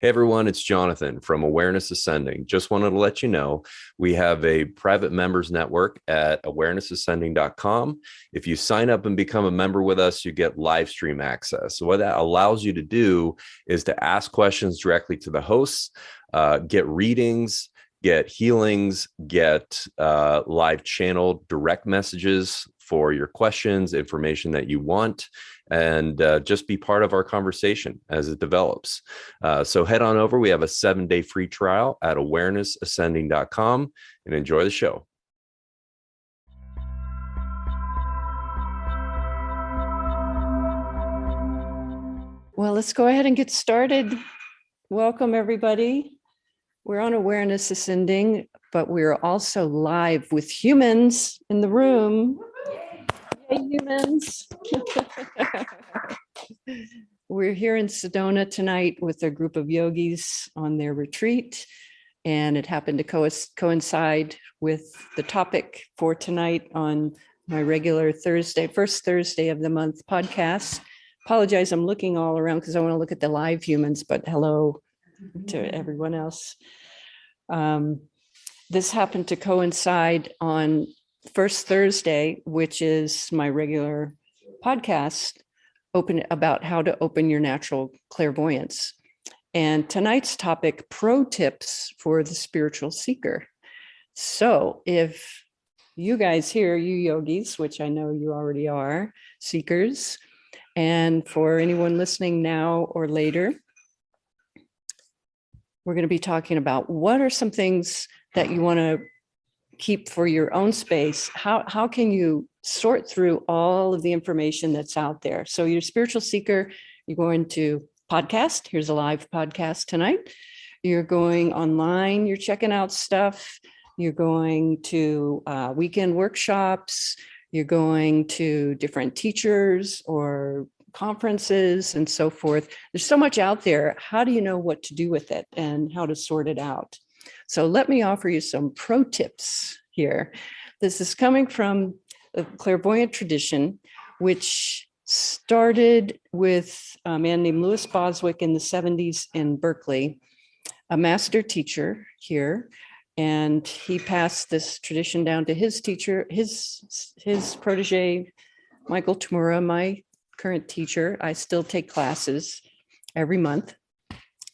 Hey everyone, it's Jonathan from Awareness Ascending. Just wanted to let you know we have a private members network at awarenessascending.com. If you sign up and become a member with us, you get live stream access. So what that allows you to do is to ask questions directly to the hosts, get readings, get healings, get live channel direct messages for your questions, information that you want, and just be part of our conversation as it develops. So head on over. We have a 7-day free trial at awarenessascending.com and enjoy the show. Well, let's go ahead and get started. Welcome, everybody. We're on Awareness Ascending, but we're also live with humans in the room. Hey, humans. We're here in Sedona tonight with a group of yogis on their retreat, and it happened to coincide with the topic for tonight on my regular first Thursday of the month podcast. Apologize, I'm looking all around because I want to look at the live humans, but hello to everyone else. This happened to coincide on first Thursday, which is my regular podcast about how to open your natural clairvoyance. And tonight's topic, pro tips for the spiritual seeker. So if you guys here, you yogis, which I know you already are, seekers, and for anyone listening now or later, we're going to be talking about what are some things that you want to keep for your own space. How can you sort through all of the information that's out there? So you're a spiritual seeker, you're going to podcast. Here's a live podcast tonight. You're going online, you're checking out stuff. You're going to weekend workshops. You're going to different teachers or conferences and so forth. There's so much out there. How do you know what to do with it and how to sort it out? So let me offer you some pro tips here. This is coming from the clairvoyant tradition, which started with a man named Louis Boswick in the 70s in Berkeley, a master teacher here. And he passed this tradition down to his teacher, his protege, Michael Tamura, my current teacher. I still take classes every month.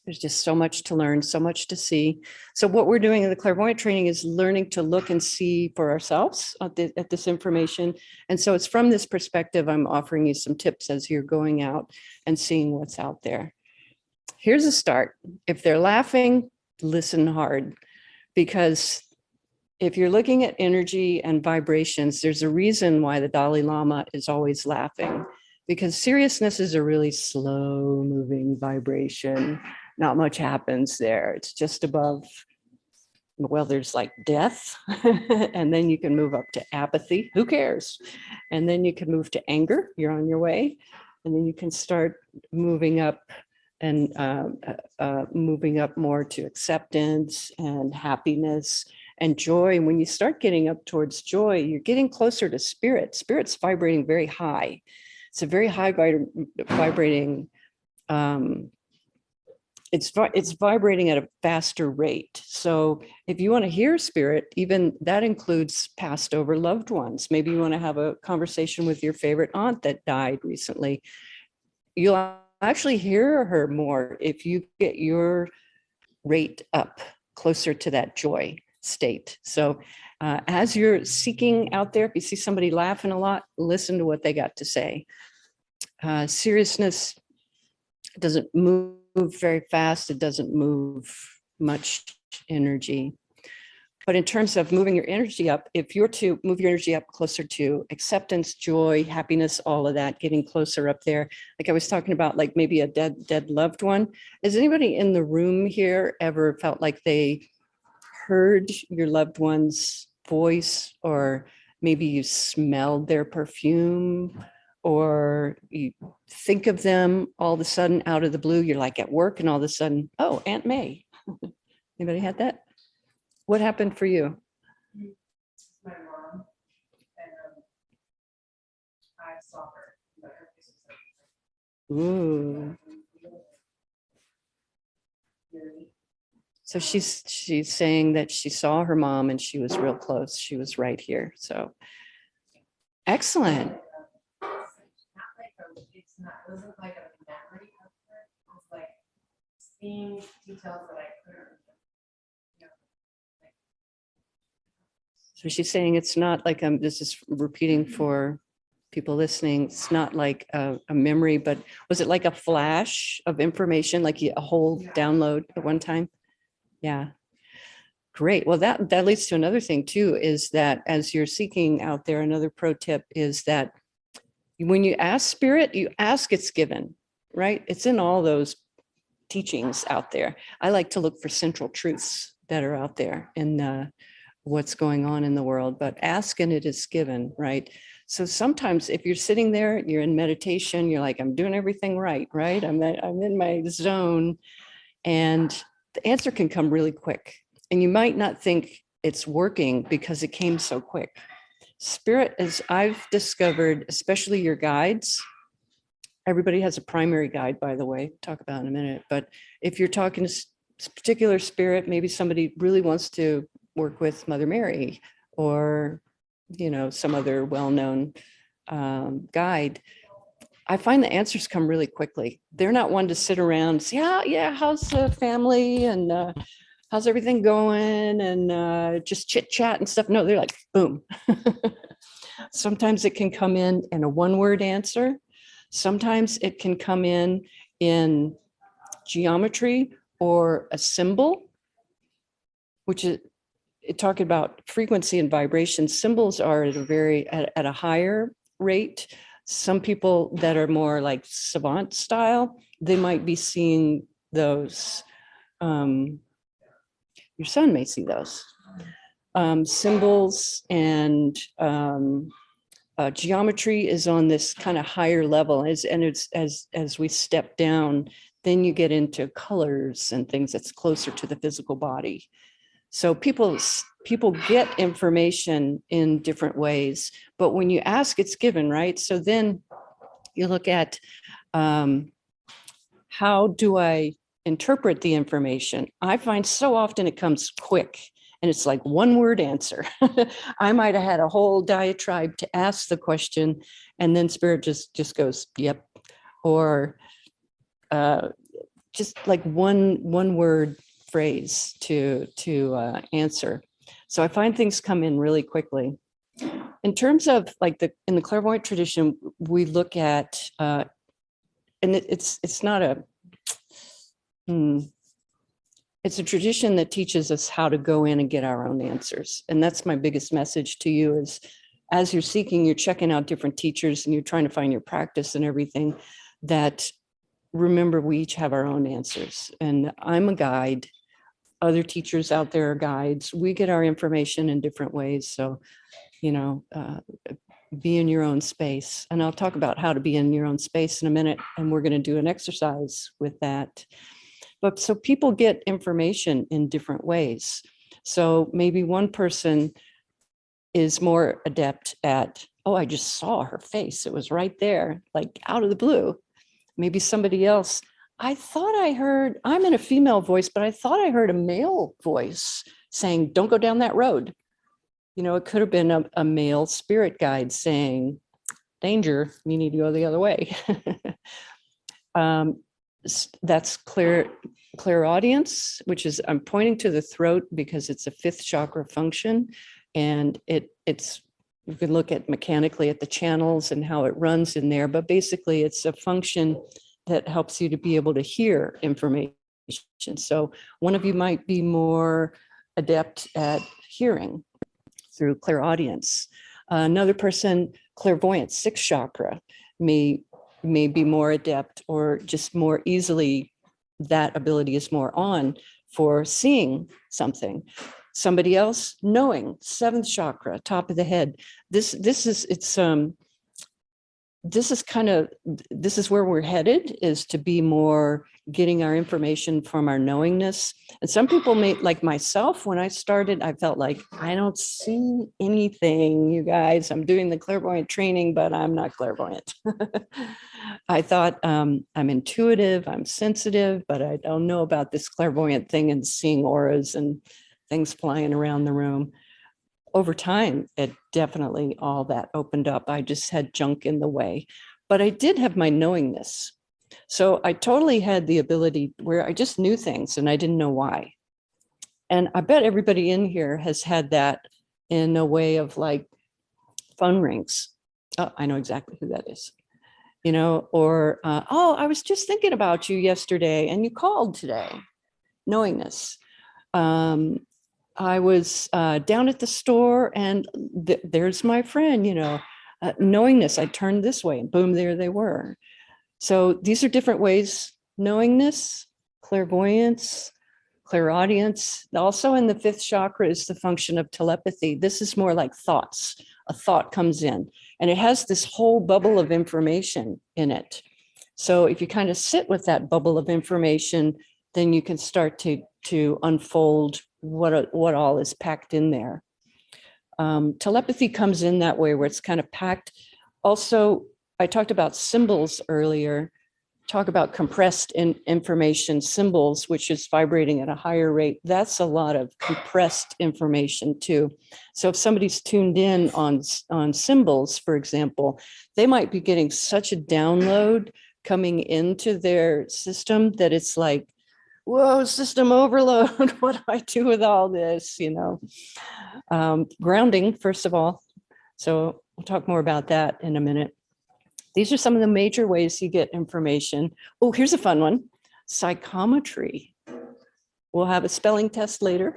There's just so much to learn, so much to see. So what we're doing in the clairvoyant training is learning to look and see for ourselves at this information. And so it's from this perspective, I'm offering you some tips as you're going out and seeing what's out there. Here's a start. If they're laughing, listen hard, because if you're looking at energy and vibrations, there's a reason why the Dalai Lama is always laughing, because seriousness is a really slow moving vibration. Not much happens there. It's just above, well, there's like death, and then you can move up to apathy. Who cares? And then you can move to anger. You're on your way. And then you can start moving up and moving up more to acceptance and happiness and joy. And when you start getting up towards joy, you're getting closer to spirit. Spirit's vibrating very high. It's a very high vibrating, it's vibrating at a faster rate. So if you want to hear spirit, even that includes passed over loved ones. Maybe you want to have a conversation with your favorite aunt that died recently. You'll actually hear her more if you get your rate up closer to that joy state. So as you're seeking out there, if you see somebody laughing a lot, listen to what they got to say. Seriousness doesn't move very fast. It doesn't move much energy. But in terms of moving your energy up, if you're to move your energy up closer to acceptance, joy, happiness, all of that, getting closer up there, like I was talking about, like maybe a dead loved one. Has anybody in the room here ever felt like they heard your loved one's voice, or maybe you smelled their perfume, or you think of them all of a sudden out of the blue? You're like at work and all of a sudden, oh, Aunt May. Anybody had that? What happened for you? My mom, and I saw her, but her face was like, Ooh. theory. So she's saying that she saw her mom and she was real close. She was right here. So excellent. Not like it's not, it wasn't like a memory of her. It was like seeing details that I couldn't. So she's saying it's not like this is repeating for people listening. It's not like a memory, but was it like a flash of information, like a whole download at one time? Yeah. Great. Well, that leads to another thing too, is that as you're seeking out there, another pro tip is that when you ask spirit, you ask it's given, right? It's in all those teachings out there. I like to look for central truths that are out there in what's going on in the world, but ask and it is given, right? So sometimes if you're sitting there, you're in meditation, you're like, I'm doing everything right, right? I'm in my zone, and the answer can come really quick. And you might not think it's working because it came so quick. Spirit, as I've discovered, especially your guides, everybody has a primary guide, by the way, talk about in a minute. But if you're talking to particular spirit, maybe somebody really wants to work with Mother Mary or, some other well-known guide, I find the answers come really quickly. They're not one to sit around and say, yeah, how's the family and how's everything going and just chit chat and stuff. No, they're like, boom. Sometimes it can come in a one-word answer. Sometimes it can come in geometry or a symbol, which is talking about frequency and vibration. Symbols are at a higher rate. Some people that are more like savant style, they might be seeing those. Your son may see those symbols, and geometry is on this kind of higher level. As we step down, then you get into colors and things that's closer to the physical body. So people get information in different ways, but when you ask, it's given, right? So then you look at how do I interpret the information? I find so often it comes quick and it's like one word answer. I might have had a whole diatribe to ask the question, and then spirit just goes, yep. Or just like one word phrase to answer. So I find things come in really quickly. In terms of like in the clairvoyant tradition, we look at, and it's not it's a tradition that teaches us how to go in and get our own answers. And that's my biggest message to you is, as you're seeking, you're checking out different teachers and you're trying to find your practice and everything, that remember, we each have our own answers. And I'm a guide. Other teachers out there are guides. We get our information in different ways. So, be in your own space. And I'll talk about how to be in your own space in a minute. And we're going to do an exercise with that. But so people get information in different ways. So maybe one person is more adept at, I just saw her face. It was right there, like out of the blue. Maybe somebody else, I thought I heard, I'm in a female voice, but I thought I heard a male voice saying, don't go down that road. It could have been a male spirit guide saying, danger, you need to go the other way. That's clairaudience, which is, I'm pointing to the throat because it's a fifth chakra function. And it's, you can look at mechanically at the channels and how it runs in there, but basically it's a function that helps you to be able to hear information. So one of you might be more adept at hearing through clairaudience. Another person, clairvoyance, sixth chakra, may be more adept or just more easily, that ability is more on for seeing something. Somebody else, knowing, seventh chakra, top of the head. It's this is where we're headed, is to be more getting our information from our knowingness. And some people may, like myself, when I started, I felt like I don't see anything, you guys. I'm doing the clairvoyant training, but I'm not clairvoyant. I thought I'm intuitive, I'm sensitive, but I don't know about this clairvoyant thing and seeing auras and things flying around the room. Over time, it definitely all that opened up. I just had junk in the way, but I did have my knowingness. So I totally had the ability where I just knew things and I didn't know why. And I bet everybody in here has had that in a way of like phone rings. Oh, I know exactly who that is. You know, or, oh, I was just thinking about you yesterday and you called today. Knowingness. I was down at the store and there's my friend, you know, knowingness. I turned this way and boom, there they were. So these are different ways: knowingness, clairvoyance, clairaudience. Also in the fifth chakra is the function of telepathy. This is more like thoughts. A thought comes in and it has this whole bubble of information in it. So if you kind of sit with that bubble of information, then you can start to unfold what all is packed in there. Telepathy comes in that way where it's kind of packed. Also, I talked about symbols earlier. Talk about compressed information, symbols, which is vibrating at a higher rate. That's a lot of compressed information too. So if somebody's tuned in on symbols, for example, they might be getting such a download coming into their system that it's like, whoa, system overload. What do I do with all this? You know, grounding, first of all. So we'll talk more about that in a minute. These are some of the major ways you get information. Oh, here's a fun one: psychometry. We'll have a spelling test later.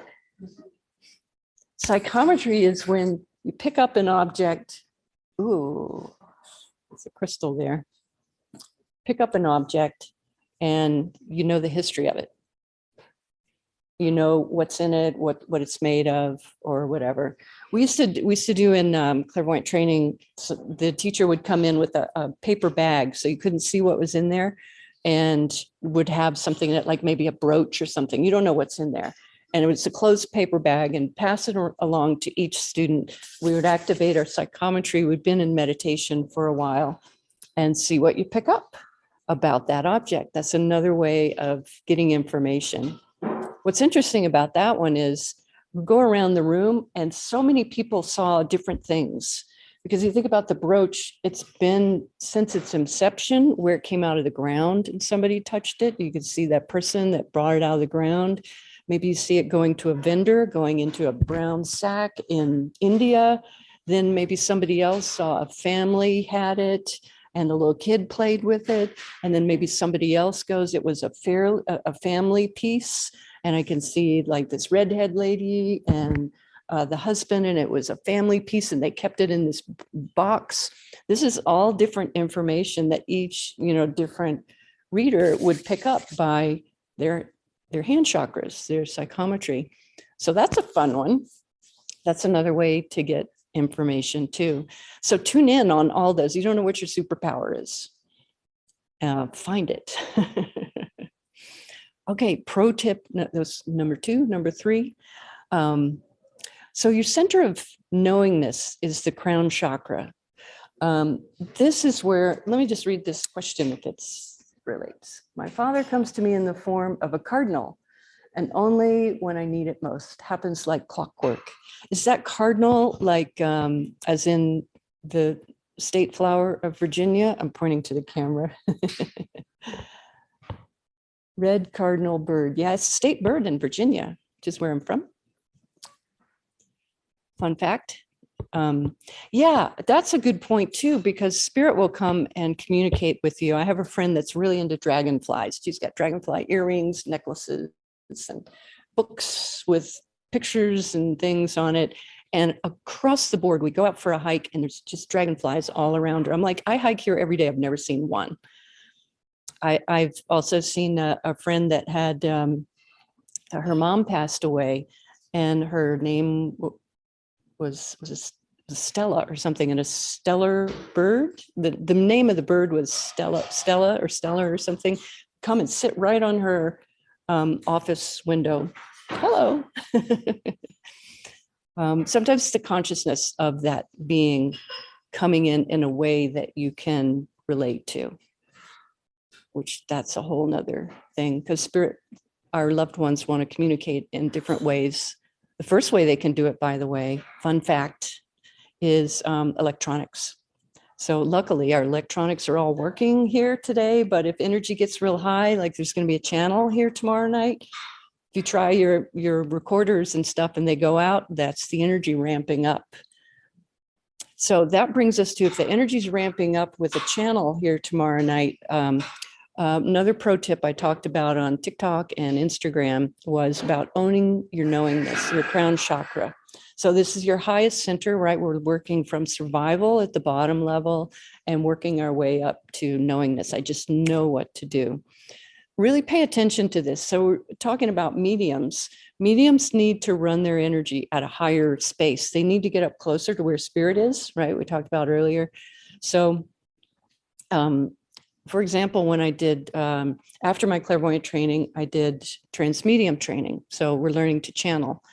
Psychometry is when you pick up an object. Ooh, there's a crystal there. Pick up an object and you know the history of it. You know what's in it, what it's made of, or whatever. We used to do in clairvoyant training. So the teacher would come in with a paper bag, so you couldn't see what was in there, and would have something that, like maybe a brooch or something. You don't know what's in there, and it was a closed paper bag, and pass it along to each student. We would activate our psychometry. We'd been in meditation for a while, and see what you pick up about that object. That's another way of getting information. What's interesting about that one is we go around the room and so many people saw different things, because you think about the brooch, it's been since its inception, where it came out of the ground and somebody touched it. You could see that person that brought it out of the ground. Maybe you see it going to a vendor, going into a brown sack in India. Then maybe somebody else saw a family had it and a little kid played with it. And then maybe somebody else goes, it was a family piece. And I can see like this redhead lady and the husband, and it was a family piece, and they kept it in this box. This is all different information that each, you know, different reader would pick up by their hand chakras, their psychometry. So that's a fun one. That's another way to get information too. So tune in on all those. You don't know what your superpower is. Find it. Okay, pro tip, that's number 2. Number 3. So your center of knowingness is the crown chakra. This is where, let me just read this question if it relates. My father comes to me in the form of a cardinal, and only when I need it most. Happens like clockwork. Is that cardinal like as in the state flower of Virginia? I'm pointing to the camera. Red cardinal bird. Yeah, it's a state bird in Virginia, which is where I'm from. Fun fact. Yeah, that's a good point too, because spirit will come and communicate with you. I have a friend that's really into dragonflies. She's got dragonfly earrings, necklaces, and books with pictures and things on it. And across the board, we go out for a hike and there's just dragonflies all around her. I'm like, I hike here every day. I've never seen one. I've also seen a friend that had her mom passed away, and her name was Stella or something, and a stellar bird. The name of the bird was Stella or something. Come and sit right on her office window. Hello. Sometimes the consciousness of that being coming in a way that you can relate to, which that's a whole nother thing, because spirit, our loved ones want to communicate in different ways. The first way they can do it, by the way, fun fact, is electronics. So luckily our electronics are all working here today, but if energy gets real high, like there's going to be a channel here tomorrow night, if you try your recorders and stuff and they go out, that's the energy ramping up. So that brings us to, if the energy is ramping up with a channel here tomorrow night, another pro tip I talked about on TikTok and Instagram was about owning your knowingness, your crown chakra. So this is your highest center, right? We're working from survival at the bottom level and working our way up to knowingness. I just know what to do. Really pay attention to this. So we're talking about mediums. Mediums need to run their energy at a higher space. They need to get up closer to where spirit is, right? We talked about earlier. So, for example, when I did, after my clairvoyant training, I did transmedium training. So we're learning to channel.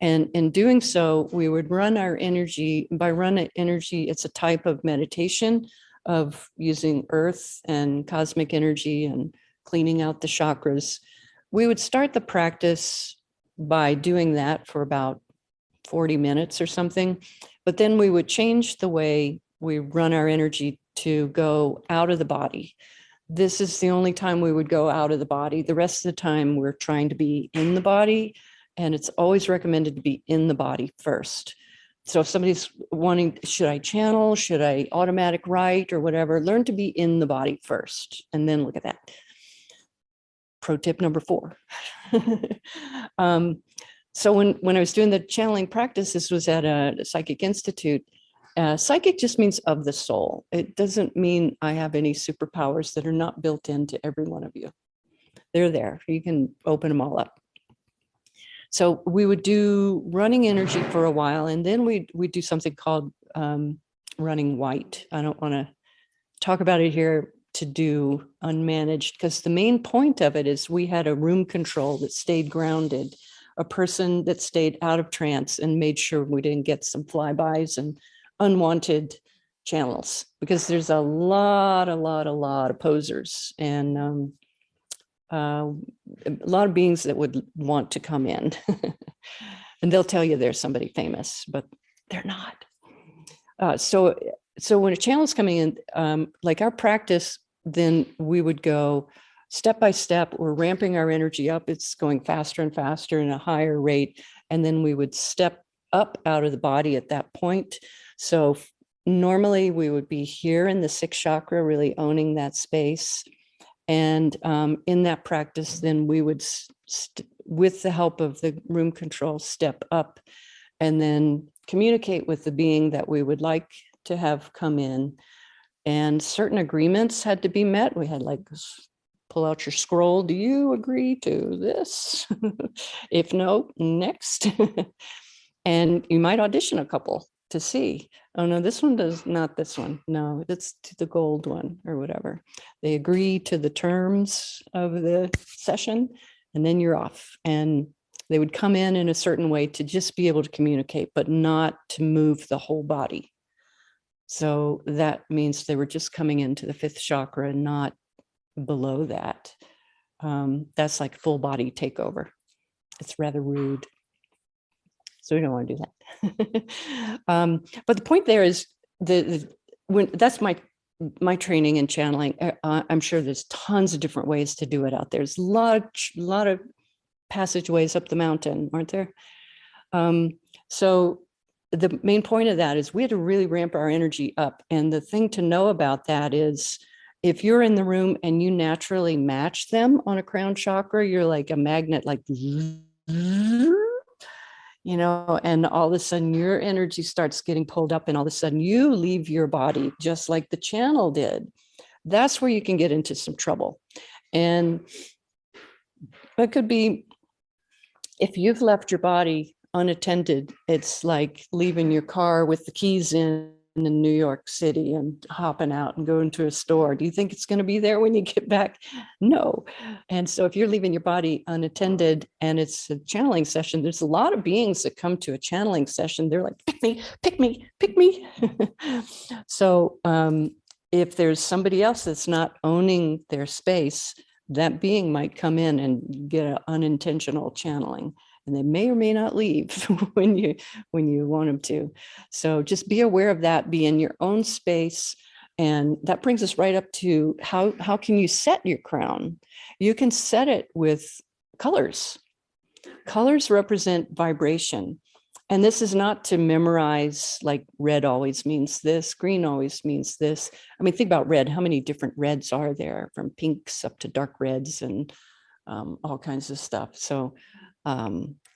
And in doing so, we would run our energy. By run energy, it's a type of meditation of using earth and cosmic energy and cleaning out the chakras. We would start the practice by doing that for about 40 minutes or something. But then we would change the way we run our energy to go out of the body. This is the only time we would go out of the body. The rest of the time we're trying to be in the body, and it's always recommended to be in the body first. So if somebody's wanting, should I channel, should I automatic write or whatever, learn to be in the body first and then look at that. Pro tip number 4. So when I was doing the channeling practice, this was at a psychic institute. Psychic just means of the soul. It doesn't mean I have any superpowers that are not built into every one of you. They're there. You can open them all up. So we would do running energy for a while, and then we'd do something called running white. I don't want to talk about it here to do unmanaged, because the main point of it is we had a room control that stayed grounded, a person that stayed out of trance and made sure we didn't get some flybys and unwanted channels, because there's a lot of posers and a lot of beings that would want to come in and they'll tell you there's somebody famous, but they're not. So when a channel is coming in, like our practice, then we would go step by step. We're ramping our energy up. It's going faster and faster in a higher rate. And then we would step up out of the body at that point. So normally we would be here in the 6th chakra, really owning that space. And in that practice, then we would, with the help of the room control, step up and then communicate with the being that we would like to have come in. And certain agreements had to be met. We had like, pull out your scroll. Do you agree to this? If no, next. And you might audition a couple to see, oh no, this one does not, this one. No, it's to the gold one or whatever. They agree to the terms of the session and then you're off. And they would come in a certain way to just be able to communicate, but not to move the whole body. So that means they were just coming into the 5th chakra, not below that. That's like full body takeover. It's rather rude. So we don't want to do that. But the point there is when that's my training in channeling. I'm sure there's tons of different ways to do it out there. There's a lot of passageways up the mountain, aren't there? So the main point of that is we had to really ramp our energy up. And the thing to know about that is if you're in the room and you naturally match them on a crown chakra, you're like a magnet, like, you know, and all of a sudden your energy starts getting pulled up and all of a sudden you leave your body just like the channel did. That's where you can get into some trouble. And it could be if you've left your body unattended. It's like leaving your car with the keys in New York City and hopping out and going to a store. Do you think it's going to be there when you get back? No. And so if you're leaving your body unattended and it's a channeling session, there's a lot of beings that come to a channeling session. They're like, pick me, pick me, pick me. So if there's somebody else that's not owning their space, that being might come in and get an unintentional channeling. And they may or may not leave when you want them to. So just be aware of that, be in your own space. And that brings us right up to how can you set your crown? You can set it with colors. Colors represent vibration. And this is not to memorize, like red always means this, green always means this. I mean, think about red. How many different reds are there, from pinks up to dark reds and all kinds of stuff. So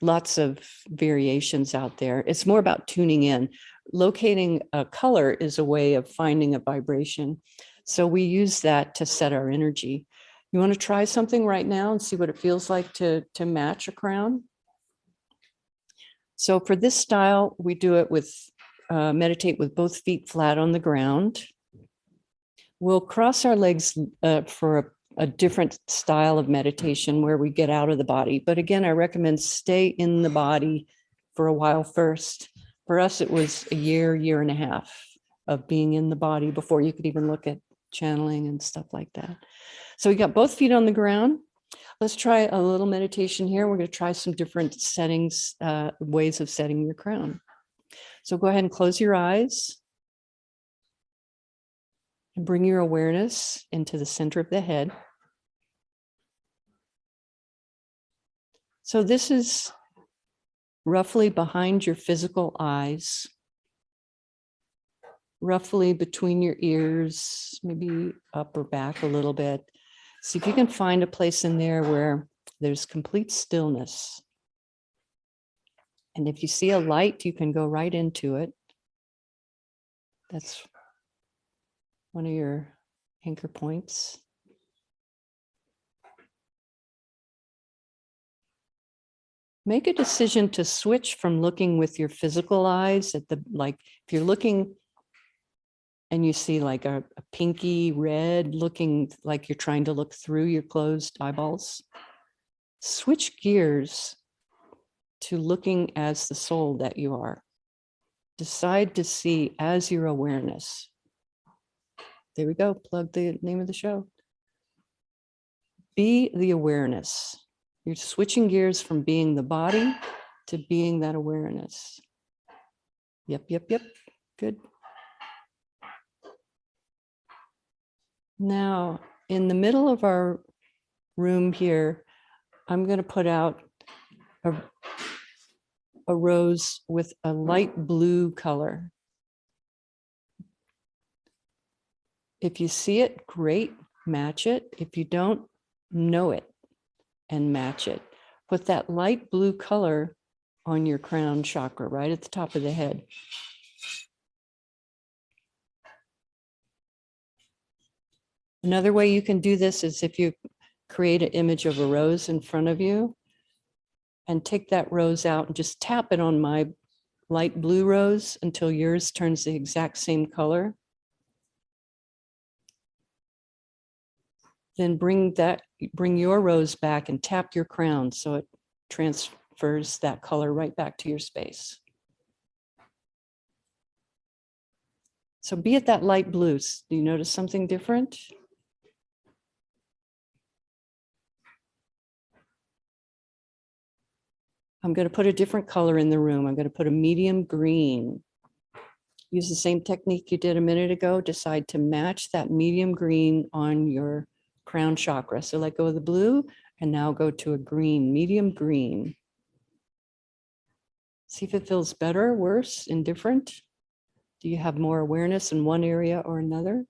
lots of variations out there. It's more about tuning in. Locating a color is a way of finding a vibration. So we use that to set our energy. You want to try something right now and see what it feels like to match a crown? So for this style, we do it with, meditate with both feet flat on the ground. We'll cross our legs for a different style of meditation where we get out of the body. But again, I recommend stay in the body for a while first. For us, it was a year and a half of being in the body before you could even look at channeling and stuff like that. So we got both feet on the ground. Let's try a little meditation here. We're going to try some different settings, ways of setting your crown. So go ahead and close your eyes. And bring your awareness into the center of the head. So this is roughly behind your physical eyes, roughly between your ears, maybe up or back a little bit. See if you can find a place in there where there's complete stillness. And if you see a light, you can go right into it. That's one of your anchor points. Make a decision to switch from looking with your physical eyes at the, like if you're looking and you see like a pinky red looking like you're trying to look through your closed eyeballs, switch gears to looking as the soul that you are. Decide to see as your awareness. There we go. Plug the name of the show. Be the awareness. You're switching gears from being the body to being that awareness. Yep. Good. Now, in the middle of our room here, I'm going to put out a rose with a light blue color. If you see it, great, match it. If you don't, know it and match it. Put that light blue color on your crown chakra, right at the top of the head. Another way you can do this is if you create an image of a rose in front of you and take that rose out and just tap it on my light blue rose until yours turns the exact same color. Then bring your rose back and tap your crown so it transfers that color right back to your space. So be at that light blue. Do you notice something different? I'm going to put a different color in the room. I'm going to put a medium green. Use the same technique you did a minute ago. Decide to match that medium green on your crown chakra. So let go of the blue and now go to a green, medium green. See if it feels better, worse, indifferent. Do you have more awareness in one area or another?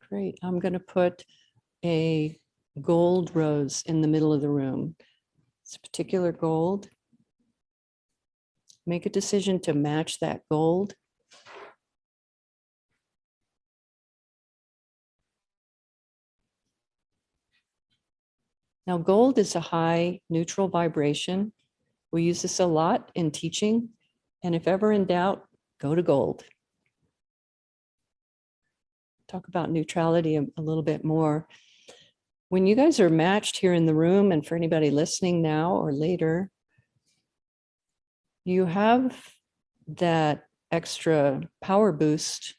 Great. I'm going to put a gold rose in the middle of the room. It's a particular gold. make a decision to match that gold. Now, gold is a high neutral vibration. We use this a lot in teaching. And if ever in doubt, go to gold. Talk about neutrality a little bit more. When you guys are matched here in the room, and for anybody listening now or later, you have that extra power boost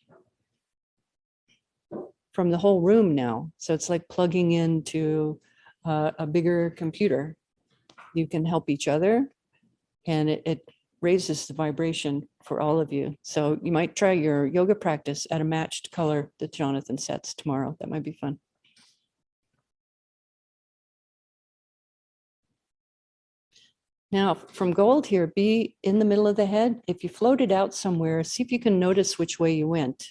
from the whole room now. So it's like plugging into a bigger computer. You can help each other, and it raises the vibration for all of you. So you might try your yoga practice at a matched color that Jonathan sets tomorrow. That might be fun. Now, from gold here, be in the middle of the head. If you floated out somewhere, see if you can notice which way you went.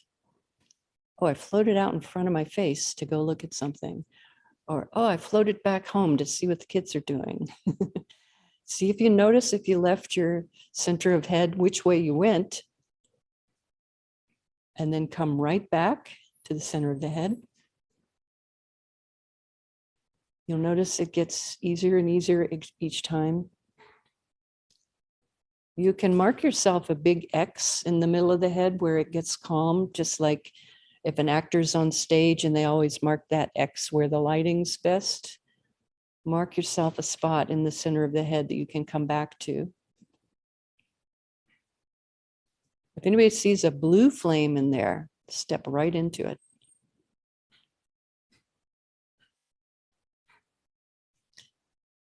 Oh, I floated out in front of my face to go look at something. Or, oh, I floated back home to see what the kids are doing. See if you notice if you left your center of head, which way you went, and then come right back to the center of the head. You'll notice it gets easier and easier each time. You can mark yourself a big X in the middle of the head where it gets calm, just like if an actor's on stage and they always mark that X where the lighting's best. Mark yourself a spot in the center of the head that you can come back to. If anybody sees a blue flame in there, step right into it.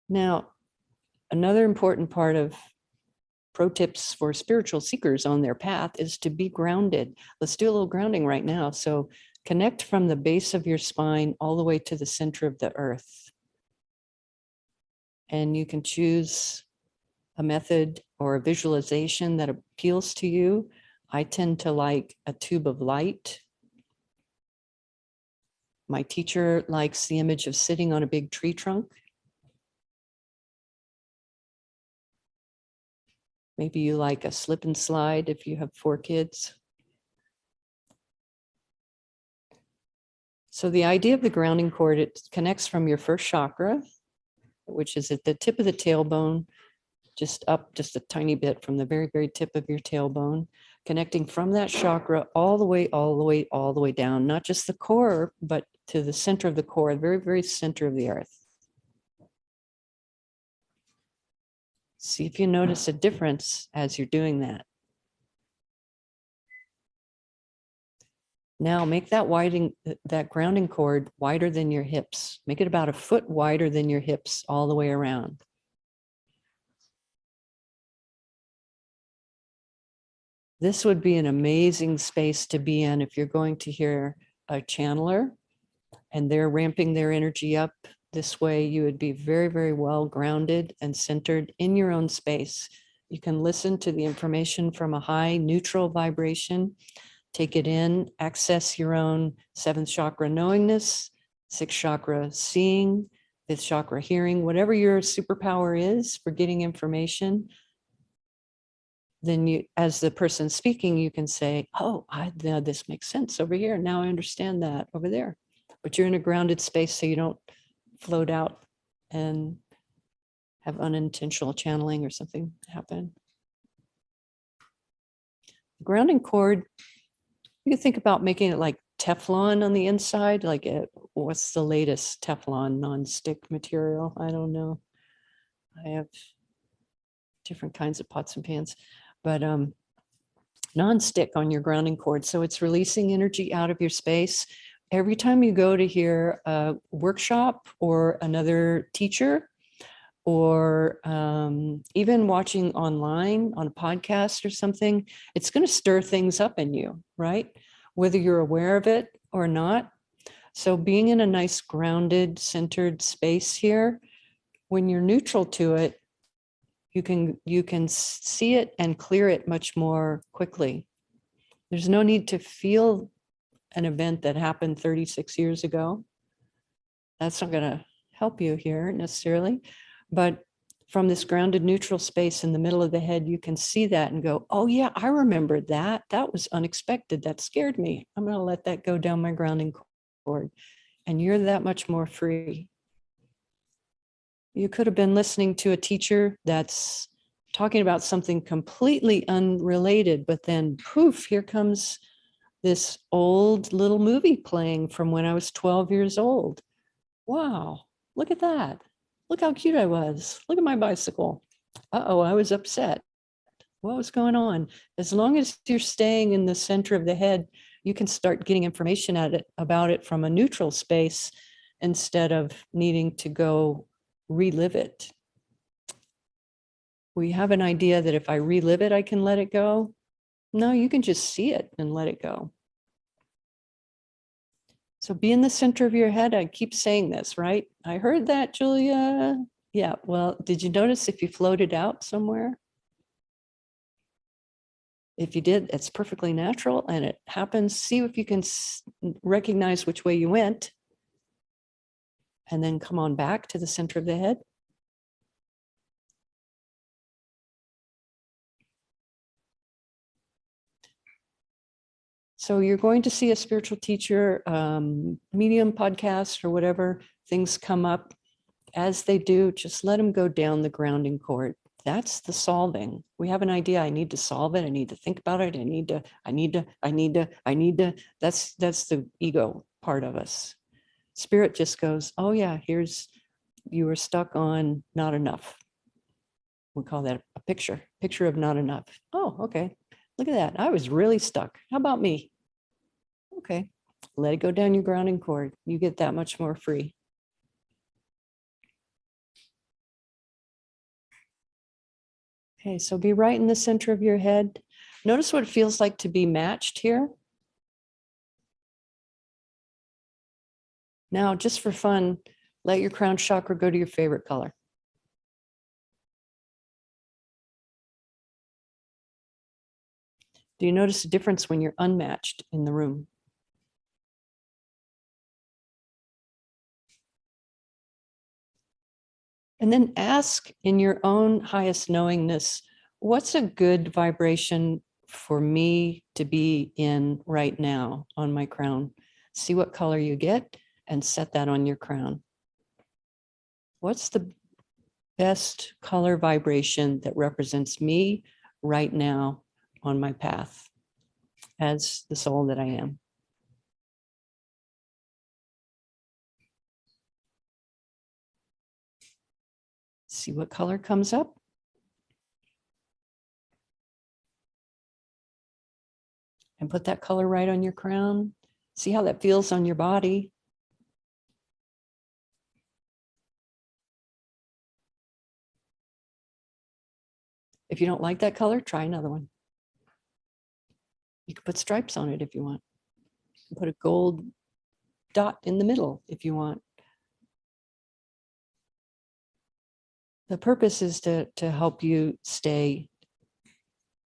Now, another important part of pro tips for spiritual seekers on their path is to be grounded. Let's do a little grounding right now. So connect from the base of your spine all the way to the center of the earth. And you can choose a method or a visualization that appeals to you. I tend to like a tube of light. My teacher likes the image of sitting on a big tree trunk. Maybe you like a slip and slide if you have 4 kids. So the idea of the grounding cord, it connects from your first chakra, which is at the tip of the tailbone, just up just a tiny bit from the very, very tip of your tailbone, connecting from that chakra all the way down, not just the core, but to the center of the core, the very, very center of the earth. See if you notice a difference as you're doing that. Now make that grounding cord wider than your hips. Make it about 1 foot wider than your hips all the way around. This would be an amazing space to be in if you're going to hear a channeler and they're ramping their energy up. This way you would be very, very well grounded and centered in your own space. You can listen to the information from a high neutral vibration, take it in, access your own 7th chakra knowingness, 6th chakra seeing, 5th chakra hearing, whatever your superpower is for getting information. Then you, as the person speaking, you can say, oh, now this makes sense over here. Now I understand that over there. But you're in a grounded space so you don't float out and have unintentional channeling or something happen. The grounding cord, you can think about making it like Teflon on the inside, like what's the latest Teflon non-stick material? I don't know. I have different kinds of pots and pans, but non-stick on your grounding cord. So it's releasing energy out of your space. Every time you go to hear a workshop or another teacher, or even watching online on a podcast or something, it's going to stir things up in you, right? Whether you're aware of it or not. So being in a nice grounded, centered space here, when you're neutral to it, you can see it and clear it much more quickly. There's no need to feel an event that happened 36 years ago. That's not going to help you here necessarily. But from this grounded neutral space in the middle of the head, you can see that and go, oh yeah, I remember that. That was unexpected. That scared me. I'm going to let that go down my grounding cord. And you're that much more free. You could have been listening to a teacher that's talking about something completely unrelated, but then poof, here comes this old little movie playing from when I was 12 years old. Wow, look at that. Look how cute I was. Look at my bicycle. Uh-oh, I was upset. What was going on? As long as you're staying in the center of the head, you can start getting information about it from a neutral space instead of needing to go relive it. We have an idea that if I relive it, I can let it go. No, you can just see it and let it go. So be in the center of your head. I keep saying this, right? I heard that, Julia. Yeah, well, did you notice if you floated out somewhere? If you did, it's perfectly natural and it happens. See if you can recognize which way you went and then come on back to the center of the head. So you're going to see a spiritual teacher, medium podcast or whatever, things come up. As they do, just let them go down the grounding cord. That's the solving. We have an idea. I need to solve it. I need to think about it. I need to. That's the ego part of us. Spirit just goes, oh yeah, you were stuck on not enough. We call that a picture of not enough. Oh, okay. Look at that. I was really stuck. How about me? Okay. Let it go down your grounding cord. You get that much more free. Okay, so be right in the center of your head. Notice what it feels like to be matched here. Now, just for fun, let your crown chakra go to your favorite color. Do you notice a difference when you're unmatched in the room? And then ask in your own highest knowingness, what's a good vibration for me to be in right now on my crown? See what color you get and set that on your crown. What's the best color vibration that represents me right now on my path as the soul that I am? See what color comes up. And put that color right on your crown. See how that feels on your body. If you don't like that color, try another one. You can put stripes on it if you want. You can put a gold dot in the middle if you want. The purpose is to help you stay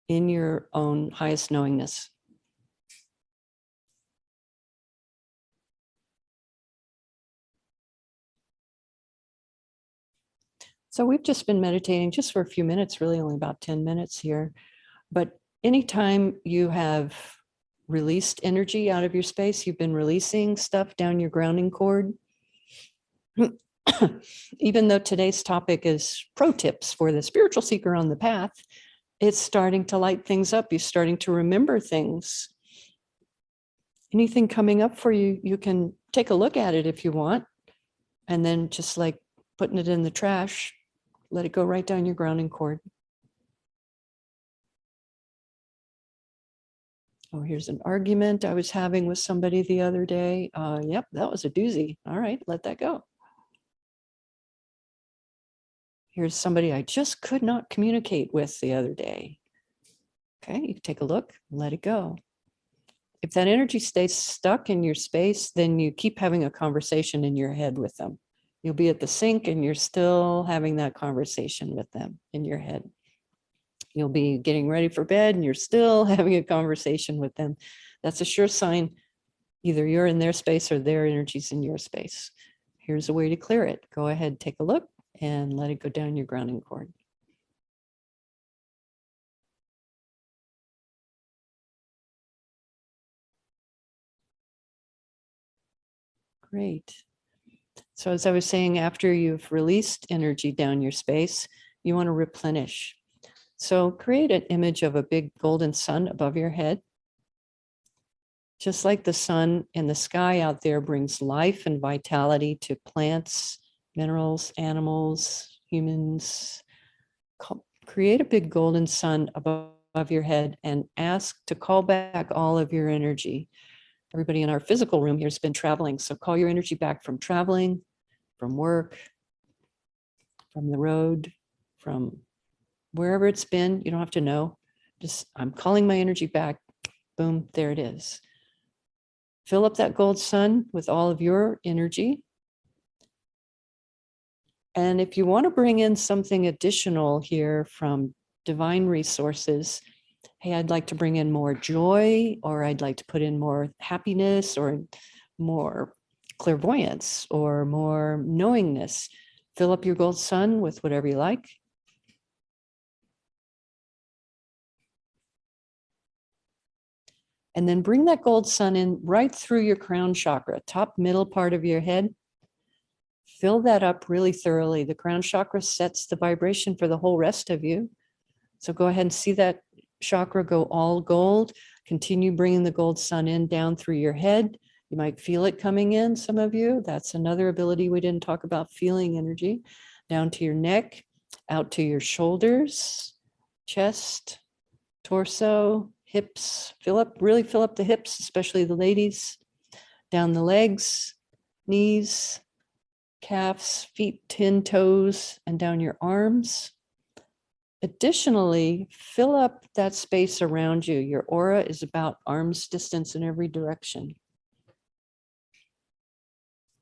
in your own highest knowingness. So we've just been meditating just for a few minutes, really only about 10 minutes here. But anytime you have released energy out of your space, you've been releasing stuff down your grounding cord. Even though today's topic is pro tips for the spiritual seeker on the path, it's starting to light things up. You're starting to remember things. Anything coming up for you, you can take a look at it if you want, and then just like putting it in the trash, let it go right down your grounding cord. Oh, here's an argument I was having with somebody the other day. Yep, that was a doozy. All right, let that go. Here's somebody I just could not communicate with the other day. Okay, you can take a look, let it go. If that energy stays stuck in your space, then you keep having a conversation in your head with them. You'll be at the sink and you're still having that conversation with them in your head. You'll be getting ready for bed and you're still having a conversation with them. That's a sure sign either you're in their space or their energy's in your space. Here's a way to clear it. Go ahead, take a look and let it go down your grounding cord. Great. So as I was saying, after you've released energy down your space, you want to replenish. So create an image of a big golden sun above your head. Just like the sun in the sky out there brings life and vitality to plants, minerals, animals, humans. Create a big golden sun above your head and ask to call back all of your energy. Everybody in our physical room here has been traveling, so call your energy back from traveling, from work, from the road, from wherever it's been. You don't have to know. Just, I'm calling my energy back. Boom, there it is. Fill up that gold sun with all of your energy. And if you want to bring in something additional here from divine resources, hey, I'd like to bring in more joy, or I'd like to put in more happiness, or more clairvoyance, or more knowingness. Fill up your gold sun with whatever you like. And then bring that gold sun in right through your crown chakra, top middle part of your head. Fill that up really thoroughly. The crown chakra sets the vibration for the whole rest of you. So go ahead and see that chakra go all gold. Continue bringing the gold sun in down through your head. You might feel it coming in, some of you. That's another ability we didn't talk about, feeling energy. Down to your neck, out to your shoulders, chest, torso, hips. Really fill up the hips, especially the ladies. Down the legs, knees, calves, feet, 10 toes, and down your arms. Additionally, fill up that space around you. Your aura is about arm's distance in every direction.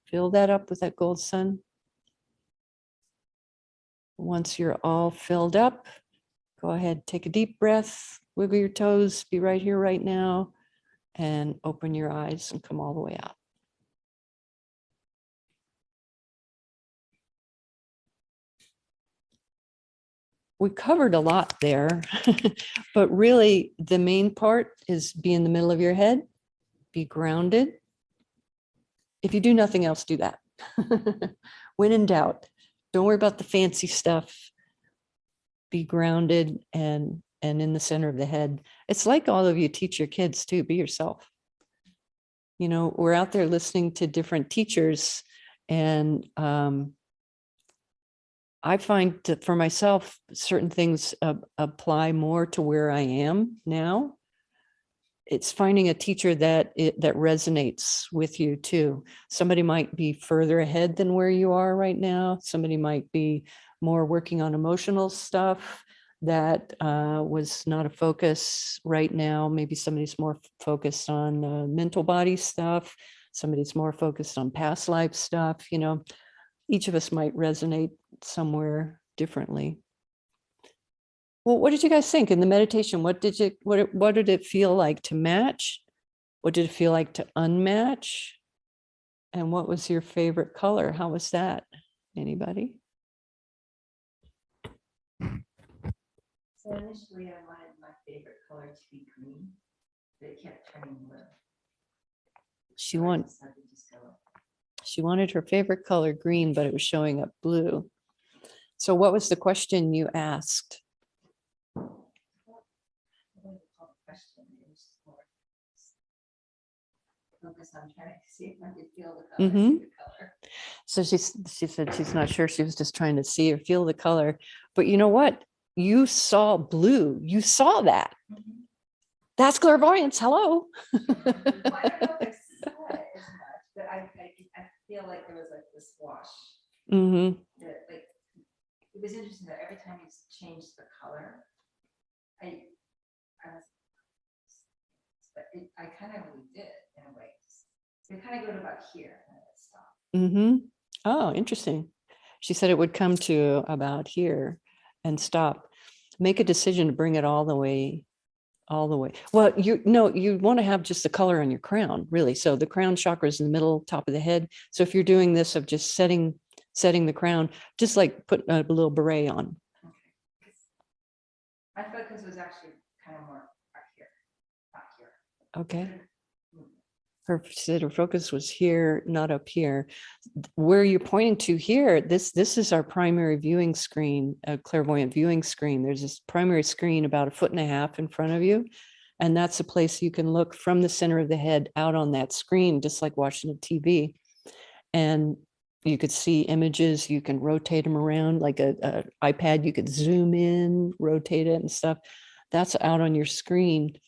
Fill that up with that gold sun. Once you're all filled up, go ahead, take a deep breath, wiggle your toes, be right here, right now, and open your eyes and come all the way out. We covered a lot there, but really the main part is be in the middle of your head, be grounded. If you do nothing else, do that. When in doubt, don't worry about the fancy stuff. Be grounded and in the center of the head. It's like all of you teach your kids too, be yourself. You know, we're out there listening to different teachers, and I find that for myself, certain things apply more to where I am now. It's finding a teacher that resonates with you too. Somebody might be further ahead than where you are right now. Somebody might be more working on emotional stuff that was not a focus right now. Maybe somebody's more focused on mental body stuff. Somebody's more focused on past life stuff. You know, each of us might resonate somewhere differently. Well, what did you guys think in the meditation? What did it feel like to match? What did it feel like to unmatch? And what was your favorite color? How was that? Anybody? So initially I wanted my favorite color to be green, but it kept turning blue. She So I wanted decided to just go with She wanted her favorite color green, but it was showing up blue. So what was the question you asked? I wouldn't call it a question, it was just more focus on trying to see if I could feel the color, see the color. So she said she's not sure. She was just trying to see or feel the color. But you know what? You saw blue. You saw that. That's clairvoyance. Hello. Well, I don't know if I saw it as much, but I feel like there was like this wash. That, like, it was interesting that every time you changed the color, I was, but I kind of really did in a way. It kind of go to about here and then it stopped. Oh, interesting. She said it would come to about here and stop. Make a decision to bring it all the way. Well, you want to have just the color on your crown, really. So the crown chakra is in the middle, top of the head. So if you're doing this of just setting setting the crown, just like putting a little beret on. Okay. My focus was actually kind of more up here, not here. Okay. Her focus was here, not up here. Where you're pointing to here, this is our primary viewing screen, a clairvoyant viewing screen. There's this primary screen about 1.5 feet in front of you. And that's a place you can look from the center of the head out on that screen, just like watching a TV. And you could see images, you can rotate them around like a iPad, you could zoom in, rotate it and stuff. That's out on your screen.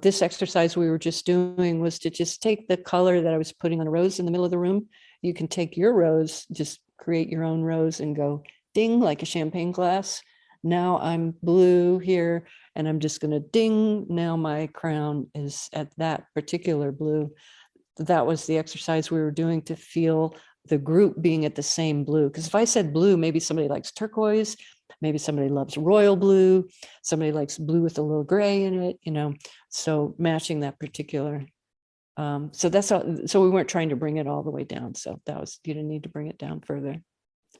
This exercise we were just doing was to just take the color that I was putting on a rose in the middle of the room. You can take your rose, just create your own rose and go ding, like a champagne glass. Now I'm blue here, and I'm just going to ding. Now my crown is at that particular blue. That was the exercise we were doing to feel the group being at the same blue. Because if I said blue, maybe somebody likes turquoise, maybe somebody loves royal blue, somebody likes blue with a little gray in it, you know, so matching that particular. So that's all. So we weren't trying to bring it all the way down. So that was, you didn't need to bring it down further.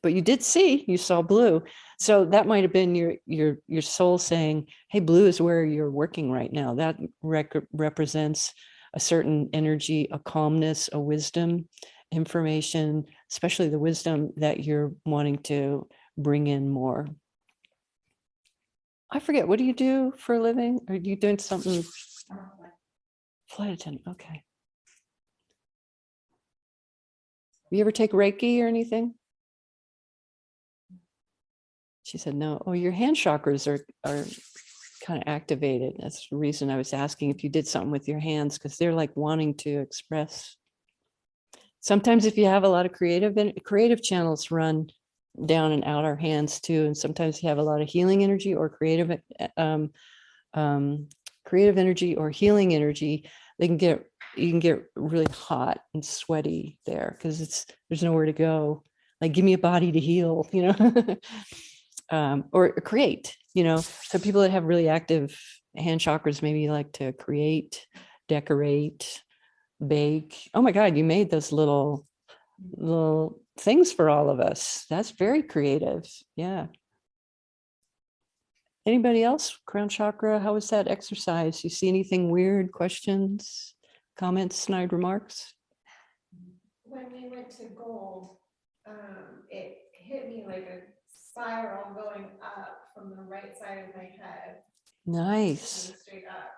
But you saw blue. So that might have been your soul saying, hey, blue is where you're working right now. That represents a certain energy, a calmness, a wisdom, information, especially the wisdom that you're wanting to bring in more. I forget, what do you do for a living? Are you doing something? Flight attendant, okay. You ever take Reiki or anything? She said, no. Oh, your hand chakras are kind of activated. That's the reason I was asking if you did something with your hands, because they're like wanting to express. Sometimes if you have a lot of creative channels run down and out our hands too. And sometimes you have a lot of healing energy or creative energy or healing energy. You can get really hot and sweaty there because there's nowhere to go. Like, give me a body to heal, you know. Or create, you know. So people that have really active hand chakras maybe like to create, decorate, bake. Oh my God, you made those little things for all of us. That's very creative. Yeah. Anybody else? Crown chakra, how was that exercise? You see anything weird? Questions, comments, snide remarks? When we went to gold, it hit me like a spiral going up from the right side of my head. Nice. Straight up.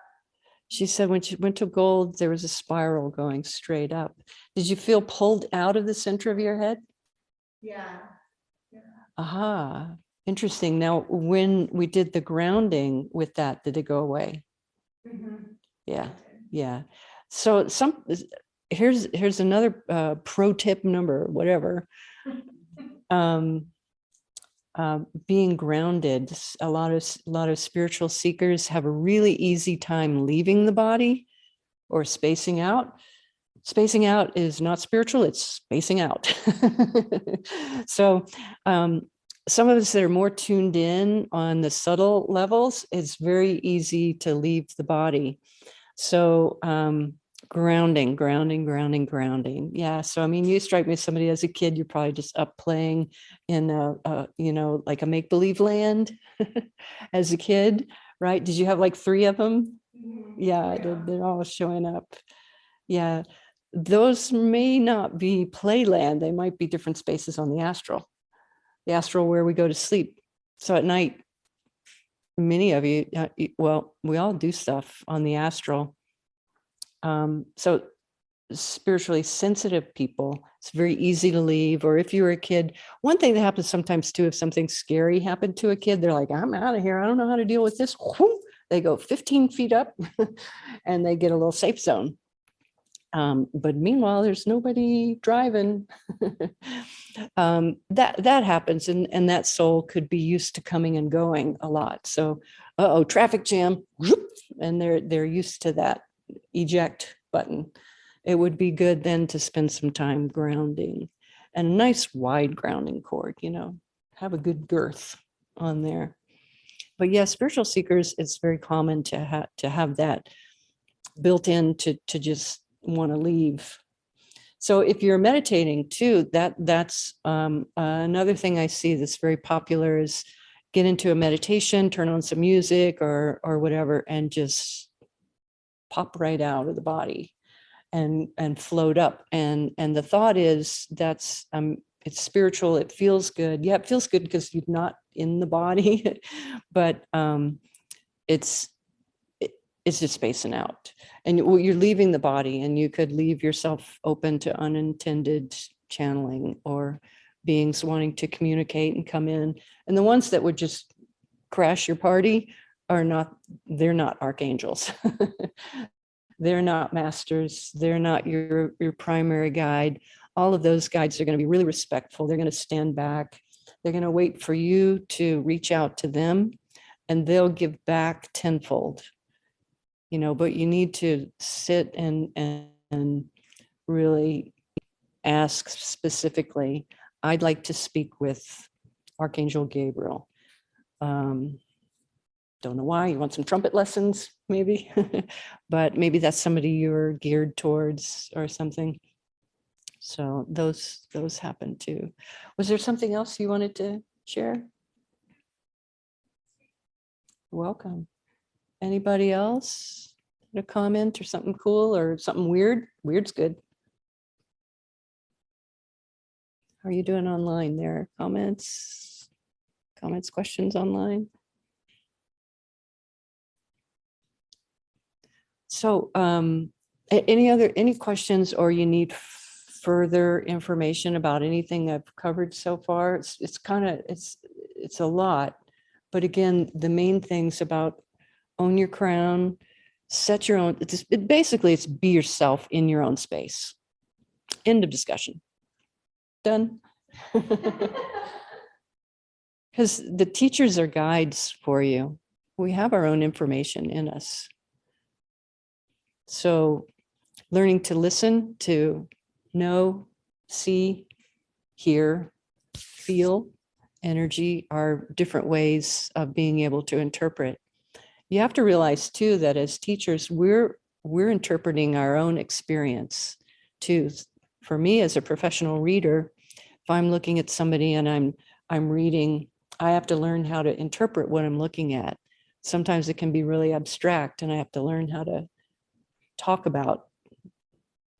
She said when she went to gold, there was a spiral going straight up. Did you feel pulled out of the center of your head? Yeah. Aha, interesting. Now, when we did the grounding with that, did it go away? Mm-hmm. Yeah, yeah. So here's another pro tip number, whatever. Being grounded. A lot of spiritual seekers have a really easy time leaving the body or spacing out. Spacing out is not spiritual, it's spacing out. So some of us that are more tuned in on the subtle levels, it's very easy to leave the body. So grounding. Yeah. So, I mean, you strike me as somebody as a kid, you're probably just up playing in like a make-believe land as a kid, right? Did you have like 3 of them? Yeah. They're all showing up. Yeah. Those may not be playland. They might be different spaces on the astral where we go to sleep. So at night, many of you, well, we all do stuff on the astral. So spiritually sensitive people, it's very easy to leave. Or if you were a kid, one thing that happens sometimes too, if something scary happened to a kid, they're like, I'm out of here. I don't know how to deal with this. They go 15 feet up and they get a little safe zone. But meanwhile, there's nobody driving. That happens, and that soul could be used to coming and going a lot. So, traffic jam, and they're used to that eject button. It would be good then to spend some time grounding, and a nice wide grounding cord. You know, have a good girth on there. But yeah, spiritual seekers, it's very common to have that built in to just want to leave. So if you're meditating too, that's another thing I see that's very popular is get into a meditation, turn on some music or whatever, and just pop right out of the body and float up. And the thought is that's it's spiritual, it feels good. Yeah, it feels good because you're not in the body, but it's just spacing out. And you're leaving the body, and you could leave yourself open to unintended channeling or beings wanting to communicate and come in. And the ones that would just crash your party they're not archangels. They're not masters. They're not your primary guide. All of those guides are going to be really respectful. They're going to stand back. They're going to wait for you to reach out to them, and they'll give back tenfold. But you need to sit and really ask specifically, I'd like to speak with Archangel Gabriel. Don't know why. You want some trumpet lessons, maybe, but maybe that's somebody you're geared towards or something. So those happen too. Was there something else you wanted to share? Welcome. Anybody else? A comment or something cool or something weird? Weird's good. How are you doing online there? Comments, questions online? So any questions, or you need further information about anything I've covered so far? It's a lot, but again, the main things about own your crown, set your own, basically it's be yourself in your own space. End of discussion. Done. Because the teachers are guides for you. We have our own information in us. So learning to listen, to know, see, hear, feel energy are different ways of being able to interpret. You have to realize too that as teachers, we're interpreting our own experience too. For me as a professional reader, if I'm looking at somebody and I'm reading, I have to learn how to interpret what I'm looking at. Sometimes it can be really abstract, and I have to learn how to talk about,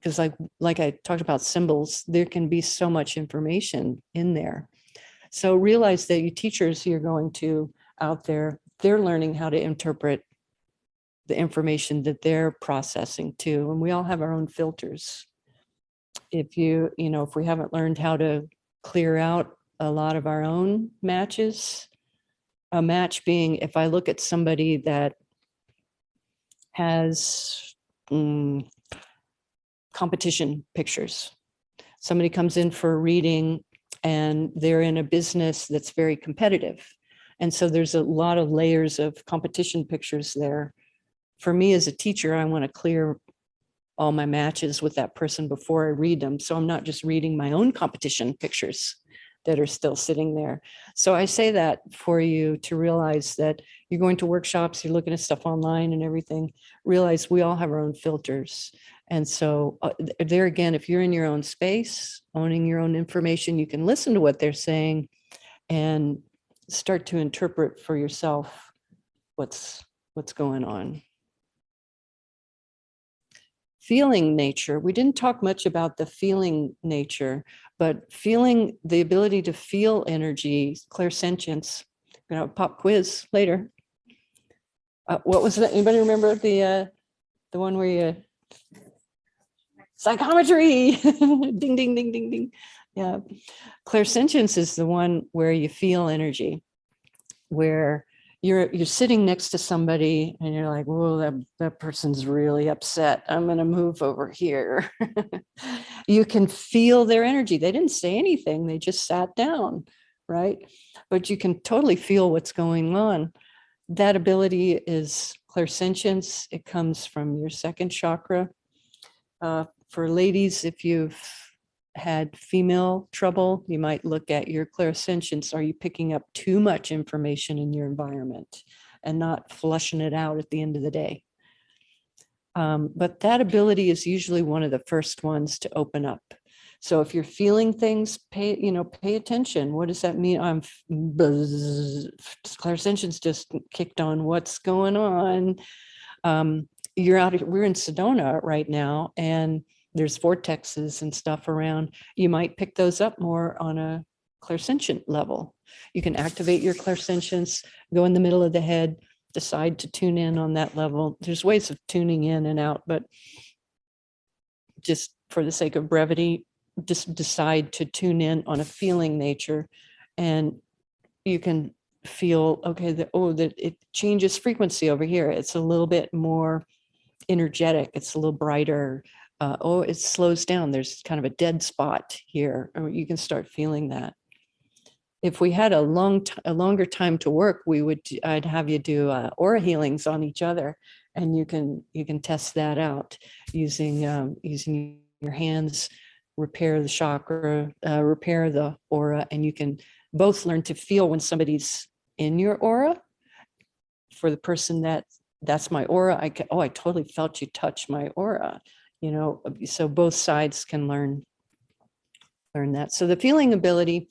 because like I talked about symbols, there can be so much information in there. So realize that you teachers you're going to out there, they're learning how to interpret the information that they're processing too. And we all have our own filters. If we haven't learned how to clear out a lot of our own matches, a match being if I look at somebody that has competition pictures. Somebody comes in for a reading and they're in a business that's very competitive. And so there's a lot of layers of competition pictures there. For me as a teacher, I want to clear all my matches with that person before I read them. So I'm not just reading my own competition pictures that are still sitting there. So I say that for you to realize that you're going to workshops, you're looking at stuff online and everything, realize we all have our own filters. And so there again, if you're in your own space, owning your own information, you can listen to what they're saying and start to interpret for yourself what's going on. Feeling nature. We didn't talk much about the feeling nature, but feeling, the ability to feel energy, clairsentience. We're gonna have a pop quiz later. What was that? Anybody remember the one where you psychometry? Ding, ding, ding, ding, ding. Yeah. Clairsentience is the one where you feel energy, where you're sitting next to somebody and you're like, whoa, that person's really upset. I'm going to move over here. You can feel their energy. They didn't say anything. They just sat down, right? But you can totally feel what's going on. That ability is clairsentience. It comes from your second chakra. For ladies, if you've had female trouble, you might look at your clairsentience. Are you picking up too much information in your environment and not flushing it out at the end of the day? But that ability is usually one of the first ones to open up. So if you're feeling things, pay attention. What does that mean? Clairsentience just kicked on. What's going on? We're in Sedona right now, and there's vortexes and stuff around. You might pick those up more on a clairsentient level. You can activate your clairsentience, go in the middle of the head, decide to tune in on that level. There's ways of tuning in and out, but just for the sake of brevity, just decide to tune in on a feeling nature, and you can feel, okay, that it changes frequency over here. It's a little bit more energetic. It's a little brighter. It slows down. There's kind of a dead spot here. Or you can start feeling that. If we had a longer time to work, I'd have you do aura healings on each other, and you can test that out using your hands, repair the chakra, repair the aura, and you can both learn to feel when somebody's in your aura. For the person that's my aura, I totally felt you touch my aura, so both sides can learn that. So the feeling ability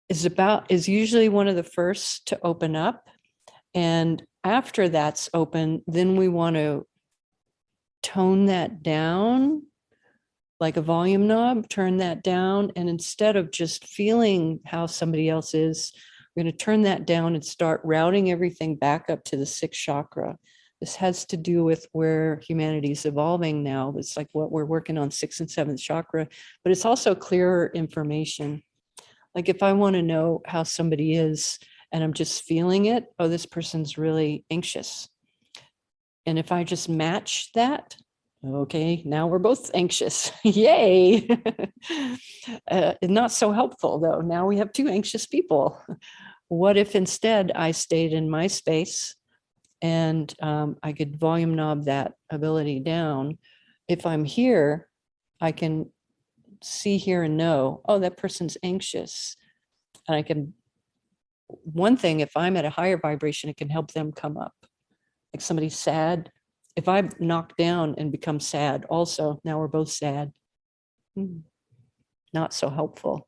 is usually one of the first to open up. And after that's open, then we want to tone that down like a volume knob, turn that down. And instead of just feeling how somebody else is, we're going to turn that down and start routing everything back up to the sixth chakra. This has to do with where humanity is evolving now. It's like what we're working on, sixth and seventh chakra, but it's also clearer information. Like if I want to know how somebody is and I'm just feeling it, this person's really anxious. And if I just match that, okay, now we're both anxious. Yay. Not so helpful though. Now we have two anxious people. What if instead I stayed in my space and I could volume knob that ability down? If I'm here, I can see, hear, and know, that person's anxious. And one thing, if I'm at a higher vibration, it can help them come up. Like somebody's sad. If I knock down and become sad also, now we're both sad. Not so helpful.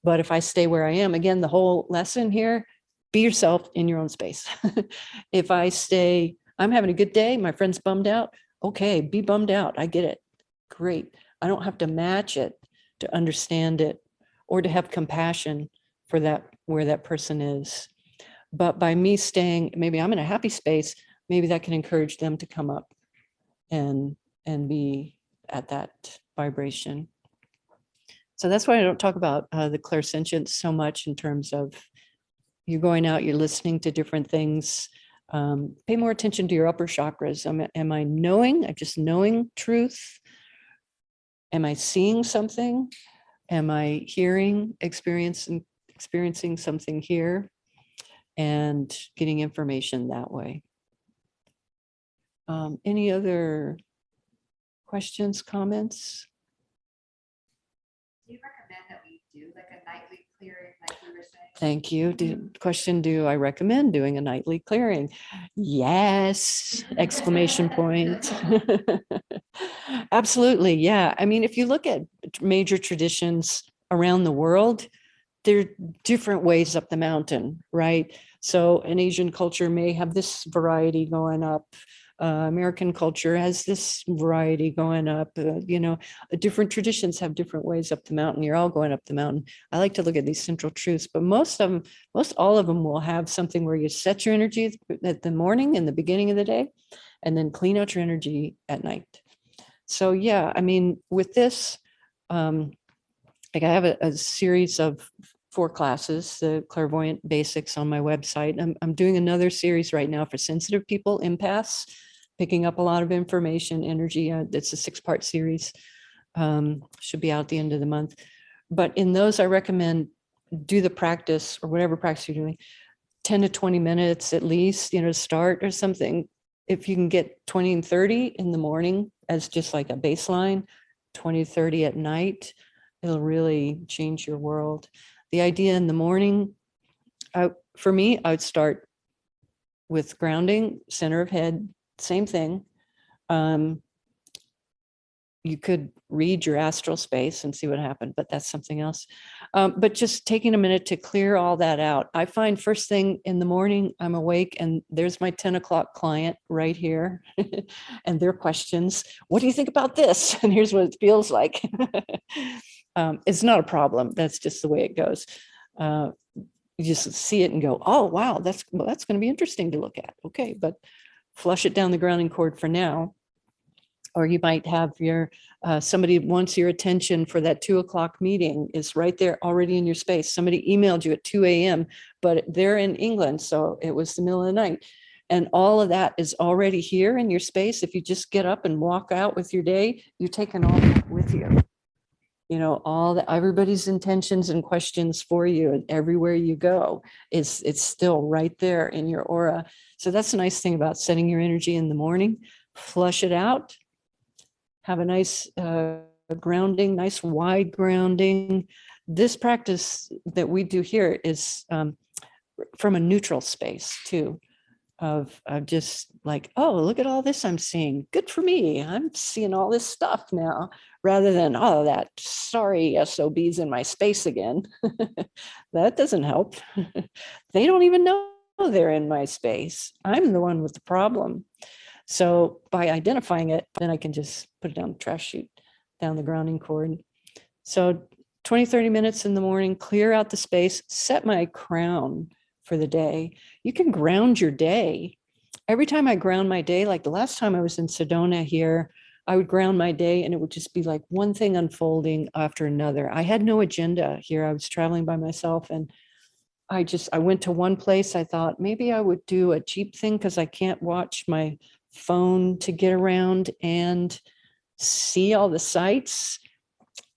But if I stay where I am, again, the whole lesson here, be yourself in your own space. If I stay, I'm having a good day, my friend's bummed out. Okay, be bummed out. I get it. Great. I don't have to match it to understand it or to have compassion for that, where that person is. But by me staying, maybe I'm in a happy space, maybe that can encourage them to come up and be at that vibration. So that's why I don't talk about the clairsentience so much in terms of you're going out, you're listening to different things. Pay more attention to your upper chakras. Am I knowing? I'm just knowing truth. Am I seeing something? Am I hearing, experiencing something here and getting information that way? Any other questions, comments? Do you recommend that we do like a nightly clearing like we were saying? Thank you. Do I recommend doing a nightly clearing? Yes! Exclamation point. Absolutely. Yeah. I mean, if you look at major traditions around the world, there are different ways up the mountain, right? So an Asian culture may have this variety going up. American culture has this variety going up. Different traditions have different ways up the mountain. You're all going up the mountain. I like to look at these central truths, but most all of them will have something where you set your energy at the morning in the beginning of the day, and then clean out your energy at night. So yeah, I mean, with this, like I have a series of 4 classes, the Clairvoyant Basics on my website. I'm doing another series right now for sensitive people, empaths, picking up a lot of information, energy. It's a 6-part series. Should be out at the end of the month. But in those, I recommend do the practice or whatever practice you're doing, 10 to 20 minutes at least, to start or something. If you can get 20 and 30 in the morning as just like a baseline, 20 to 30 at night, it'll really change your world. The idea in the morning, for me, I would start with grounding, center of head, same thing. You could read your astral space and see what happened, but that's something else. But just taking a minute to clear all that out. I find first thing in the morning, I'm awake and there's my 10 o'clock client right here and their questions. What do you think about this? And here's what it feels like. It's not a problem. That's just the way it goes. You just see it and go, oh, wow, that's going to be interesting to look at. Okay, but flush it down the grounding cord for now. Or you might have your somebody wants your attention for that 2 o'clock meeting is right there already in your space. Somebody emailed you at 2 a.m., but they're in England, so it was the middle of the night. And all of that is already here in your space. If you just get up and walk out with your day, you're taking all that with you. You know, all the everybody's intentions and questions for you, and everywhere you go, it's still right there in your aura. So that's a nice thing about setting your energy in the morning. Flush it out. Have a nice grounding, nice wide grounding. This practice that we do here is from a neutral space too, of just like, oh, look at all this I'm seeing. Good for me. I'm seeing all this stuff now, rather than, oh, that sorry SOB's in my space again. That doesn't help. They don't even know they're in my space. I'm the one with the problem. So by identifying it, then I can just put it down the trash chute, down the grounding cord. So 20, 30 minutes in the morning, clear out the space, set my crown for the day. You can ground your day. Every time I ground my day, like the last time I was in Sedona here, I would ground my day and it would just be like one thing unfolding after another. I had no agenda here. I was traveling by myself and I went to one place. I thought maybe I would do a Jeep thing because I can't watch my phone to get around and see all the sights.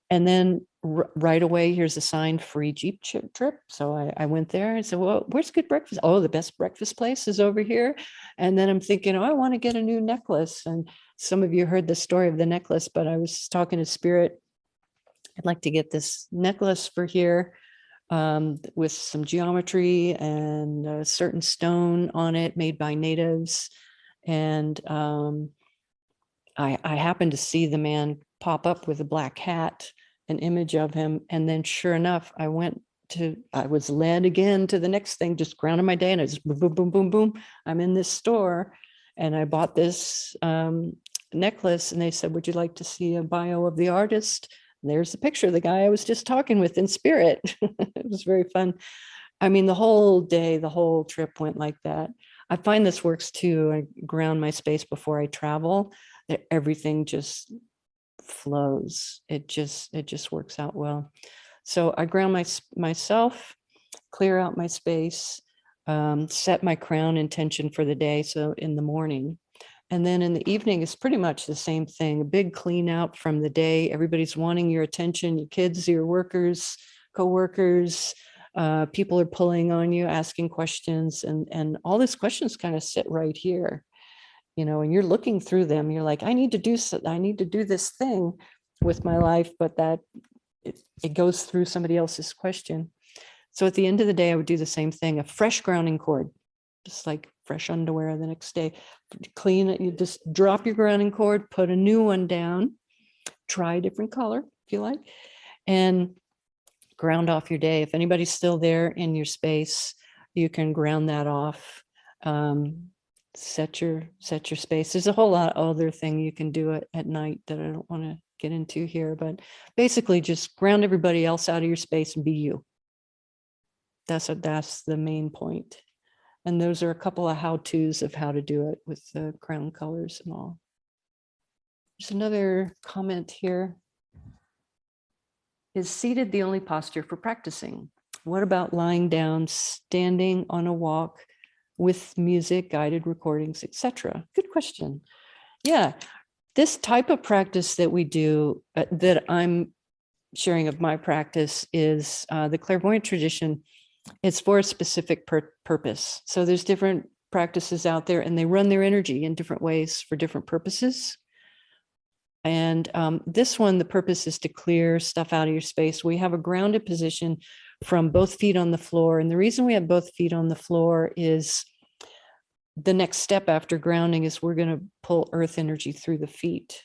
And then right away, here's a sign, free Jeep trip. So I went there and said, well, where's good breakfast? Oh, the best breakfast place is over here. And then I'm thinking, oh, I want to get a new necklace. And some of you heard the story of the necklace, but I was talking to Spirit. I'd like to get this necklace for here with some geometry and a certain stone on it made by natives. And I happened to see the man pop up with a black hat, an image of him. And then sure enough, I was led again to the next thing, just grounded my day and I just boom, boom, boom, boom, boom. I'm in this store and I bought this necklace and they said, would you like to see a bio of the artist? And there's the picture of the guy I was just talking with in spirit. It was very fun. I mean, the whole day, the whole trip went like that. I find this works too. I ground my space before I travel. That everything just flows. It just works out well. So I ground myself, clear out my space, set my crown intention for the day. So in the morning, and then in the evening, it's pretty much the same thing. A big clean out from the day. Everybody's wanting your attention, your kids, your workers, co-workers. People are pulling on you, asking questions, and all these questions kind of sit right here, you know, and you're looking through them. You're like, I need to do this thing with my life, but it goes through somebody else's question. So at the end of the day, I would do the same thing, a fresh grounding cord, just like fresh underwear the next day. Clean it, you just drop your grounding cord, put a new one down, try a different color if you like, and ground off your day. If anybody's still there in your space, you can ground that off. Set your space. There's a whole lot of other thing you can do at night that I don't want to get into here, but basically just ground everybody else out of your space and be you. That's the main point. And those are a couple of how-tos of how to do it with the crown colors and all. There's another comment here. Is seated the only posture for practicing? What about lying down, standing on a walk with music, guided recordings, etc.? Good question. Yeah, this type of practice that we do, that I'm sharing of my practice, is the clairvoyant tradition. It's for a specific purpose. So there's different practices out there and they run their energy in different ways for different purposes. And this one, the purpose is to clear stuff out of your space. We have a grounded position from both feet on the floor. And the reason we have both feet on the floor is the next step after grounding is we're going to pull earth energy through the feet.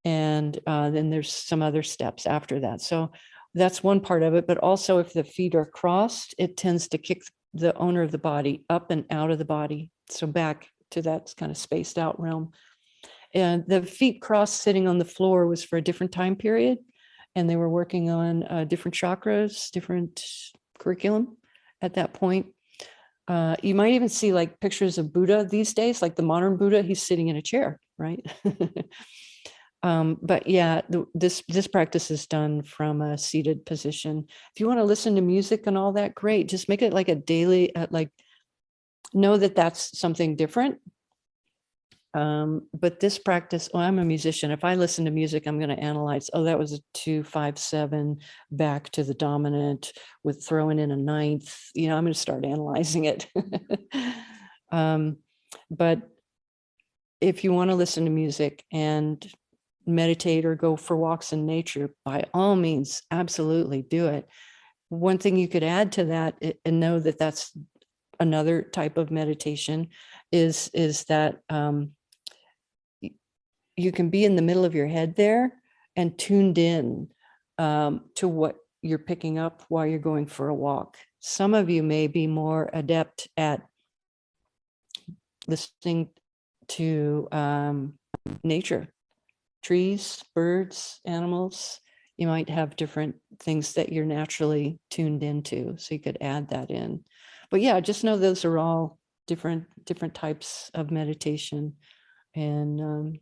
And then there's some other steps after that. So that's one part of it. But also if the feet are crossed, it tends to kick the owner of the body up and out of the body. So back to that kind of spaced out realm. And the feet crossed sitting on the floor was for a different time period. And they were working on different chakras, different curriculum at that point. You might even see like pictures of Buddha these days, like the modern Buddha, he's sitting in a chair, right? But yeah, this practice is done from a seated position. If you want to listen to music and all that, great. Just make it like a daily, like know that that's something different. But this practice, well, I'm a musician. If I listen to music, I'm going to analyze, oh, that was a 2-5-7 back to the dominant with throwing in a ninth, I'm going to start analyzing it. But if you want to listen to music and meditate or go for walks in nature, by all means, absolutely do it. One thing you could add to that and know that that's another type of meditation is that you can be in the middle of your head there and tuned in to what you're picking up while you're going for a walk. Some of you may be more adept at listening to nature, trees, birds, animals. You might have different things that you're naturally tuned into, so you could add that in. But yeah, just know those are all different types of meditation. And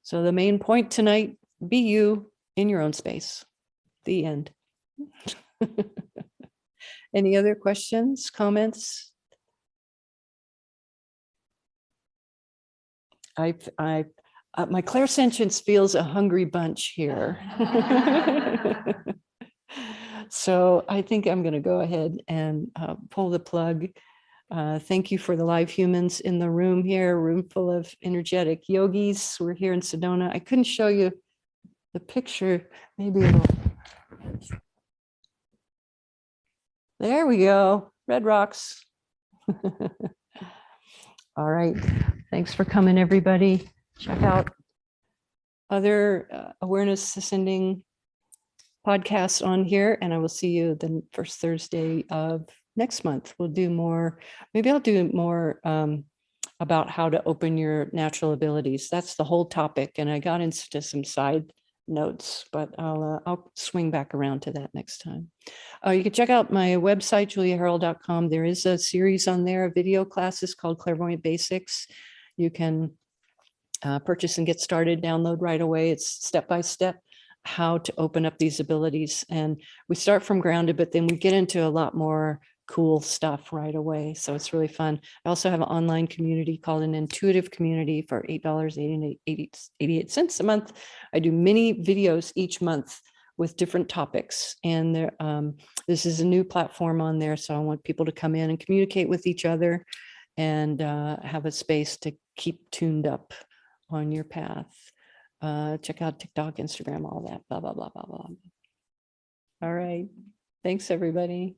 so the main point tonight, be you in your own space. The end. Any other questions, comments? My clairsentience feels a hungry bunch here. So I think I'm going to go ahead and pull the plug. Thank you for the live humans in the room here, room full of energetic yogis. We're here in Sedona. I couldn't show you the picture. Maybe it'll. There we go. Red rocks. All right. Thanks for coming, everybody. Check out other awareness ascending podcasts on here, and I will see you the first Thursday of next month. We'll do more. Maybe I'll do more about how to open your natural abilities. That's the whole topic, and I got into some side notes, but I'll swing back around to that next time. You can check out my website, juliaharrell.com. There is a series on there, video classes called Clairvoyant Basics. You can purchase and get started, download right away. It's step-by-step how to open up these abilities. And we start from grounded, but then we get into a lot more cool stuff right away. So it's really fun. I also have an online community called an intuitive community for $8.88 a month. I do mini videos each month with different topics. And there, this is a new platform on there. So I want people to come in and communicate with each other and have a space to keep tuned up on your path. Check out TikTok, Instagram, all that, blah, blah, blah, blah, blah. All right. Thanks, everybody.